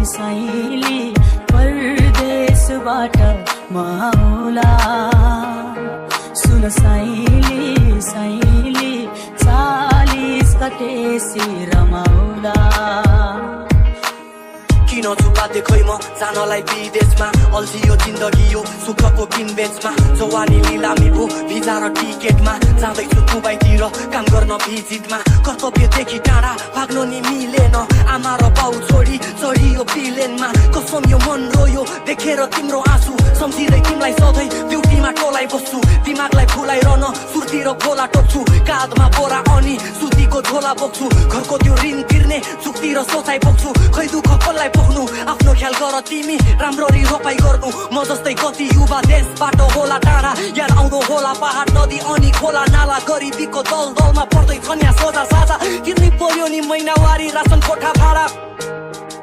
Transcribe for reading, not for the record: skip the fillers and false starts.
साइली परदेशबाट माउला सुन साइली साइली 40 गतेसी रमाउला किन छुपाते खोइ म जानलाई विदेशमा अल्झियो जिन्दगी यो सुखको किनबेचमा जवानी लिलामी भो भिजा र टिकेटमा जाँदैछु दुबईतिर काम गर्न भिजिटमा कर्तव्यदेखि टाढा भाग्नु नि मिलेन आमा र बाउ छोडी चढियो प्लेनमा कसम यो मन रोयो देखेर तिम्रो आँसु सम्झिँदै तिमीलाई सधैँ ड्युटीमा टोलाइ बस्छु दिमागलाई फुलाइरहन सुर्तिर खोला टोक्छु काँधमा बोरा अनि सुतीको झोला बोक्छु घरको त्यो ऋण तिर्ने सुक्तिर सोचाइ बोक्छु खै दुःख कसलाई पोख्नु आफ्नो ख्याल गर तिमी राम्ररी रोपाइ गर्नु म जस्तै कति युवा देशबाट होला टाढा याद आउँदो होला पहाड नदी अनि खोला नाला गरिबीको दलदलमा पर्दै छन् यहाँ सोझा साझा तिर्नै पर्यो नि महिनावारी रासन कोठा भाडा